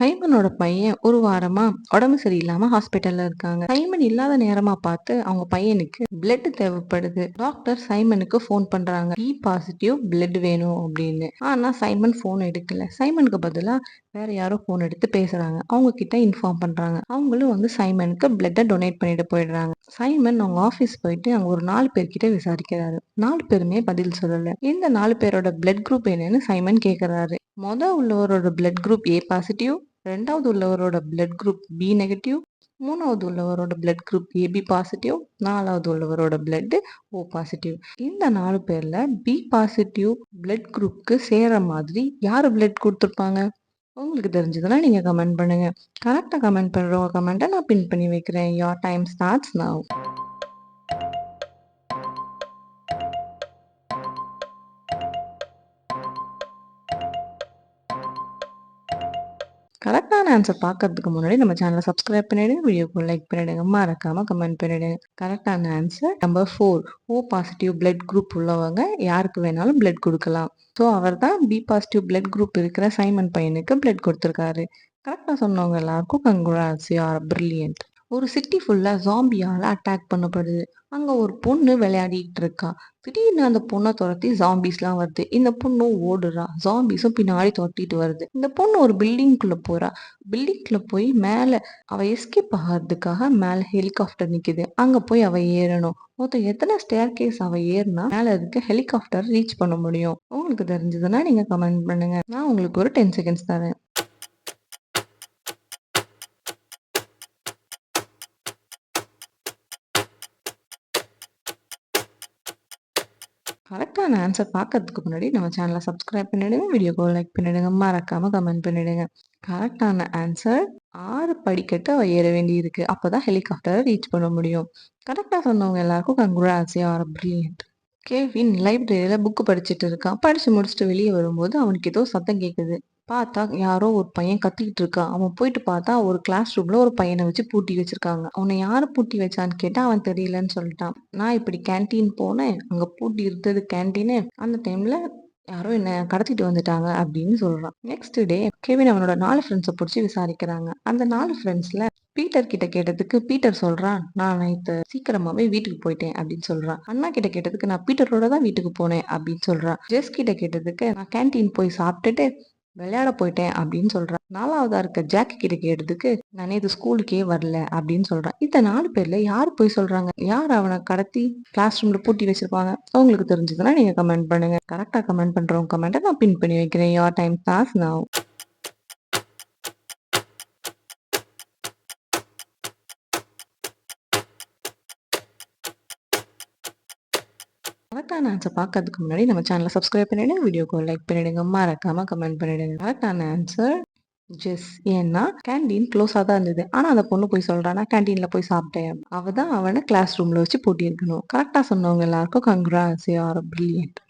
சைமனோட பையன் ஒரு வாரமா உடம்பு சரியில்லாம ஹாஸ்பிட்டல்ல இருக்காங்க. சைமன் இல்லாத நேரமா பார்த்து அவங்க பையனுக்கு பிளட் தேவைப்படுது. டாக்டர் சைமனுக்கு ஃபோன் பண்றாங்க. பி பாசிட்டிவ் பிளட் வேணும் அப்படின்னு. ஆனா சைமன் ஃபோன் எடுக்கல. சைமனுக்கு பதிலா வேற யாரோ ஃபோன் எடுத்து பேசுறாங்க. அவங்க கிட்ட இன்ஃபார்ம் பண்றாங்க. அவங்களும் வந்து சைமனுக்கு பிளட்டை டொனேட் பண்ணிட்டு போயிடுறாங்க. சைமன் அவங்க ஆபீஸ் போயிட்டு அங்க ஒரு 4 பேர்கிட்ட விசாரிக்கிறாரு. 4 பேருமே பதில் சொல்லல. இந்த 4 பேரோட பிளட் குரூப் என்னன்னு சைமன் கேக்குறாரு. உள்ளவரோட பிளட் குரூப் ஏ பாசிட்டிவ், 2வது உள்ளவரோட பிளட் குரூப் பி நெகட்டிவ், 3வது உள்ளவரோட பிளட் குரூப் ஏபி பாசிட்டிவ், 4வது உள்ளவரோட பிளட் ஓ பாசிட்டிவ். இந்த 4 பேர்ல பி பாசிட்டிவ் பிளட் குரூப்க்கு சேர மாதிரி யாரு பிளட் கொடுத்துருப்பாங்க? உங்களுக்கு தெரிஞ்சதுன்னா நீங்க கமெண்ட் பண்ணுங்க. கரெக்டா கமெண்ட் பண்றவங்க கமெண்ட்டை நான் பின் பண்ணி வைக்கிறேன். Your time starts now. கரெக்டான ஆன்சர் பார்க்கறதுக்கு முன்னாடி நம்ம சேனலை சப்ஸ்கிரைப் பண்ணிடுங்க, வீடியோக்கு லைக் பண்ணிடுங்க, மறக்காம கமெண்ட் பண்ணிடுங்க. கரெக்டான answer number 4. O positive blood group உள்ளவங்க யாருக்கு வேணாலும் பிளட் கொடுக்கலாம். ஸோ அவர் தான் பி பாசிட்டிவ் பிளட் குரூப் இருக்கிற சைமன் பையனுக்கு பிளட் கொடுத்துருக்காரு. கரெக்டாக சொன்னவங்க எல்லாருக்கும் கங்க்ராட்ஸ், யூ ஆர் பிரில்லியன்ட். ஒரு சிட்டி ஃபுல்லா ஜாம்பியால அட்டாக் பண்ணப்படுது. அங்க ஒரு பொண்ணு விளையாடிட்டு இருக்கா. திடீர்னு அந்த பொண்ணை துரத்தி ஜாம்பிஸ்லாம் வருது. இந்த பொண்ணு ஓடுறா. ஜாம்பிஸும் பின்னாடி துரத்திட்டு வருது. இந்த பொண்ணு ஒரு பில்டிங்குள்ள போறா. பில்டிங்குள்ள போய் மேல அவ எஸ்கேப் ஆகிறதுக்காக மேல ஹெலிகாப்டர் நிக்குது. அங்க போய் அவ ஏறணும். மொத்தம் எத்தனை ஸ்டேர் கேஸ் அவ ஏறினா மேல இருக்க ஹெலிகாப்டர் ரீச் பண்ண முடியும்? உங்களுக்கு தெரிஞ்சதுன்னா நீங்க கமெண்ட் பண்ணுங்க. நான் உங்களுக்கு ஒரு 10 செகண்ட்ஸ் தரேன். கரெக்டான ஆன்சர் பார்க்கறதுக்கு முன்னாடி நம்ம சேனலை சப்ஸ்கிரைப் பண்ணிடுங்க, வீடியோக்கு லைக் பண்ணிடுங்க, மறக்காம கமெண்ட் பண்ணிடுங்க. கரெக்டான ஆன்சர் 6 படிக்கட்டு அவ ஏற வேண்டி இருக்கு. அப்பதான் ஹெலிகாப்டரை ரீச் பண்ண முடியும். கரெக்டா சொன்னவங்க எல்லாருக்கும் congrats, you are brilliant. Gavin லைப்ரரியில புக் படிச்சுட்டு இருக்கான். படிச்சு முடிச்சுட்டு வெளியே வரும்போது அவனுக்கு ஏதோ சத்தம் கேட்குது. பார்த்தா யாரோ ஒரு பையன் கத்திக்கிட்டு இருக்கான். அவன் போயிட்டு பார்த்தா ஒரு கிளாஸ் ரூம்ல ஒரு பையனை வச்சு பூட்டி வச்சிருக்காங்க. அவனை யாரு பூட்டி வச்சான்னு கேட்டா அவன் தெரியலன்னு சொல்லிட்டான். நான் இப்படி கேன்டீன் போனேன். அங்க பூட்டி இருந்தது கேன்டீனு. அந்த டைம்ல யாரோ என்ன கடத்திட்டு வந்துட்டாங்க அப்படின்னு சொல்றான். நெக்ஸ்ட் டே கெவின் அவனோட 4 ஃப்ரெண்ட்ஸை பிடிச்சி விசாரிக்கிறாங்க. அந்த 4 ஃப்ரெண்ட்ஸ்ல பீட்டர் கிட்ட கேட்டதுக்கு பீட்டர் சொல்றான், நான் நேத்து சீக்கிரமாவே வீட்டுக்கு போயிட்டேன் அப்படின்னு சொல்றான். அண்ணா கிட்ட கேட்டதுக்கு நான் பீட்டரோட தான் வீட்டுக்கு போனேன் அப்படின்னு சொல்றான். ஜெஸ் கிட்ட கேட்டதுக்கு நான் கேன்டீன் போய் சாப்பிட்டுட்டு விளையாட போயிட்டேன் அப்படின்னு சொல்றான். 4வதா இருக்க ஜாக் கிட்ட கேட்டதுக்கு நான் நேத்து ஸ்கூலுக்கே வரல அப்படின்னு சொல்றான். இந்த 4 பேர்ல யாரு போய் சொல்றாங்க? யார் அவனை கடத்தி கிளாஸ் ரூம்ல பூட்டி வச்சிருப்பாங்க? உங்களுக்கு தெரிஞ்சதுன்னா நீங்க கமெண்ட் பண்ணுங்க. கரெக்டா கமெண்ட் பண்றவங்க கமெண்ட்டை நான் பின் பண்ணி வைக்கிறேன். Your time starts now. கரெக்டான ஆன்சர் பார்க்கறதுக்கு முன்னாடி நம்ம சேனலை சப்ஸ்கிரைப் பண்ணிடுங்க, வீடியோக்கு லைக் பண்ணிடுங்க, மறக்காம கமெண்ட் பண்ணிடுங்க. கரெக்டான ஆன்சர் ஜெஸ். ஏன்னா கேண்டீன் க்ளோஸா தான் இருந்தது. ஆனா அந்த பொண்ணு போய் சொல்றா, நான் கேண்டீன்ல போய் சாப்பிட்டேன். அவ தான் அவனை கிளாஸ் ரூம்ல வச்சு பூட்டி இருக்கணும். கரெக்டா சொன்னவங்க எல்லாருக்கும் கங்க்ராட்ஸ், யூ ஆர் பிரில்லியன்ட்.